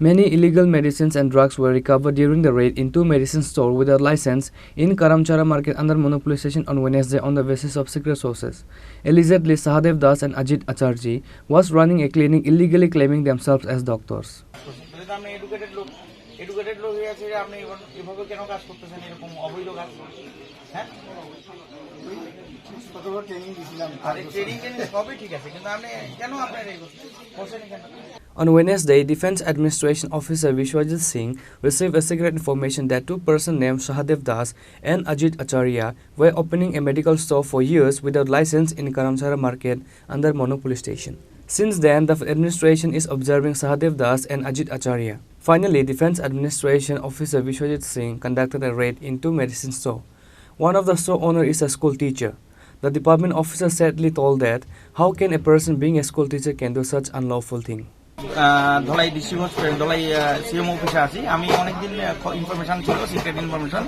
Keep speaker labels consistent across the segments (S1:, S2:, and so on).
S1: Many illegal medicines and drugs were recovered during the raid into medicine store without license in Karamchara market under monopolization on Wednesday on the basis of secret sources. Allegedly, Sahadev Das and Ajit Acharji was running a clinic illegally claiming themselves as doctors.
S2: Educated লোক হয়ে আছে আপনি এভাবে কেন কাজ করতেছেন এরকম অবৈধ কাজ হ্যাঁ কতবার ট্রেনিং দিছিলাম আরে ট্রেনিং সবই ঠিক আছে কিন্তু আপনি কেন আপনার এই করছেন কেন
S1: On Wednesday, Defense Administration Officer Vishwajit Singh received a secret information that two persons named Sahadev Das and Ajit Acharya were opening a medical store for years without license in Karamchara market under monopoly station. Since then, the administration is observing Sahadev Das and Ajit Acharya. Finally, Defense Administration Officer Vishwajit Singh conducted a raid into medicine store. One of the store owner is a school teacher. The department officer sadly told that how can a person being a school teacher can do such unlawful thing?
S2: Dhalai DC hospital Dhalai CM অফিসে আছি আমি অনেকদিন information ছিল secret information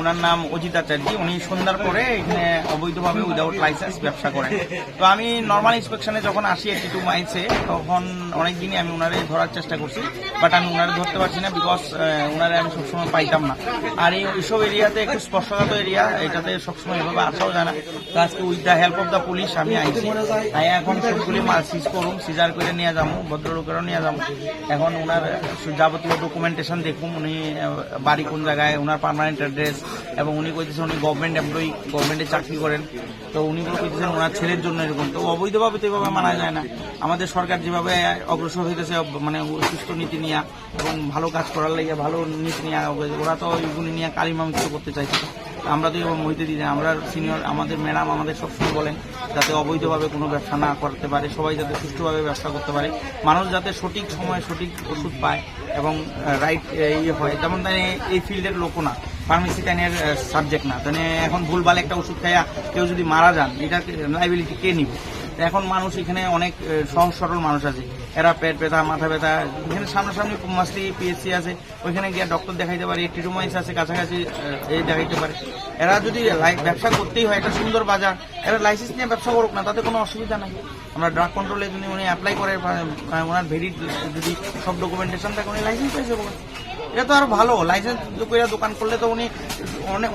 S2: ওনার নাম অজিত আচার্য উনি সন্ধ্যার পরে এখানে অবৈধভাবে উইদাউট লাইসেন্স ব্যবসা করেন তো আমি নর্মাল ইন্সপেকশনে যখন আসি 82 মাইলসে তখন অনেকদিনই আমি ওনারে ধরার চেষ্টা করছি বাট আমি ওনারে ধরতে পারছি না বিকজ ওনারে আমি সবসময় পাইতাম না আর এইসব এরিয়াতে একটু স্পর্শকাতর এরিয়া এটাতে সবসময় এভাবে আসাও যায় না তো আজকে with the help of the police আমি আইছি তাই এখন সবগুলি মাল সিজ করুন সিজার করে নিয়ে যাবো ভদ্রলোকের নিয়ে যাবো এখন ওনার যাবতীয় ডকুমেন্টেশন দেখুন উনি বাড়ি কোন জায়গায় ওনার পার্মানেন্ট অ্যাড্রেস এবং উনি কইতেছেন উনি গভর্নমেন্ট এমপ্লয়ি গভর্নমেন্টে চাকরি করেন তো উনি কইতেছেন ওনার ছেলের জন্য এরকম তো অবৈধভাবে তো এভাবে মানা যায় না আমাদের সরকার যেভাবে অগ্রসর হইতেছে মানে সুস্থ নীতি নিয়ে এবং ভালো কাজ করার লাগে ভালো নীতি নিয়ে ওরা তো ওইগুলি নিয়ে কালিমামিত্র করতে চাইছে আমরা তো এরকম হইতে দিই না আমরা সিনিয়র আমাদের ম্যাডাম আমাদের সবসময় বলেন যাতে অবৈধভাবে কোনো ব্যবসা না করতে পারে সবাই যাতে সুষ্ঠুভাবে ব্যবসা করতে পারে মানুষ যাতে সঠিক সময়ে সঠিক ওষুধ পায় এবং রাইট ইয়ে হয় যেমন এই ফিল্ডের লোকও না ফার্মেসি টাইনের সাবজেক্ট না তাহলে এখন ভুলভাল একটা ওষুধ খাইয়া কেউ যদি মারা যান এটা লাইবিলিটি কে নিবে এখন মানুষ এখানে অনেক সহজ সরল মানুষ আছে এরা পেট ব্যথা মাথা ব্যথা এখানে সামনাসামনি মাসলি পিএসসি আছে ওইখানে গিয়ে ডক্টর দেখাইতে পারে টিটুমাইস আছে কাছাকাছি এই দেখাইতে পারে এরা যদি ব্যবসা করতেই হয় একটা সুন্দর বাজার এরা লাইসেন্স নিয়ে ব্যবসা করুক না তাতে কোনো অসুবিধা নাই আমরা ড্রাগ কন্ট্রোলে যদি উনি অ্যাপ্লাই করে ওনার ভেরিড যদি সব ডকুমেন্টেশন থাকে উনি লাইসেন্স পেয়ে যাবো এটা তো আরো ভালো লাইসেন্স দোকান করলে তো উনি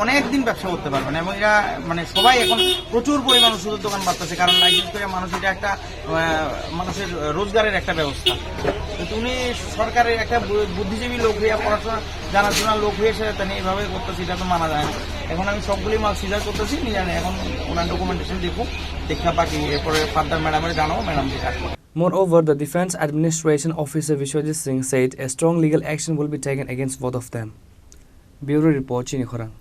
S2: অনেক দিন ব্যবসা করতে পারবেন এবং এরা মানে সবাই এখন প্রচুর পরিমাণ ওষুধের দোকান বাড়তেছে কারণ লাইসেন্স করে মানুষ এটা একটা মানুষের রোজগারের একটা ব্যবস্থা কিন্তু উনি সরকারের একটা বুদ্ধিজীবী লোক হয়ে পড়াশোনা জানাশোনা লোক হয়ে এসে তাহলে এইভাবে করতেছি এটা তো মানা যায় না এখন আমি সবগুলি মাল সিজার করতেছি নিয়ে জানি এখন ওনার ডকুমেন্টেশন দেখুন দেখা বাকি এরপরে ফার্দার ম্যাডামের জানাবো ম্যাডাম যে কাজ করে
S1: Moreover, the Defense Administration Officer Vishwajit Singh said a strong legal action will be taken against both of them. Bureau Report, Chini, Khorang.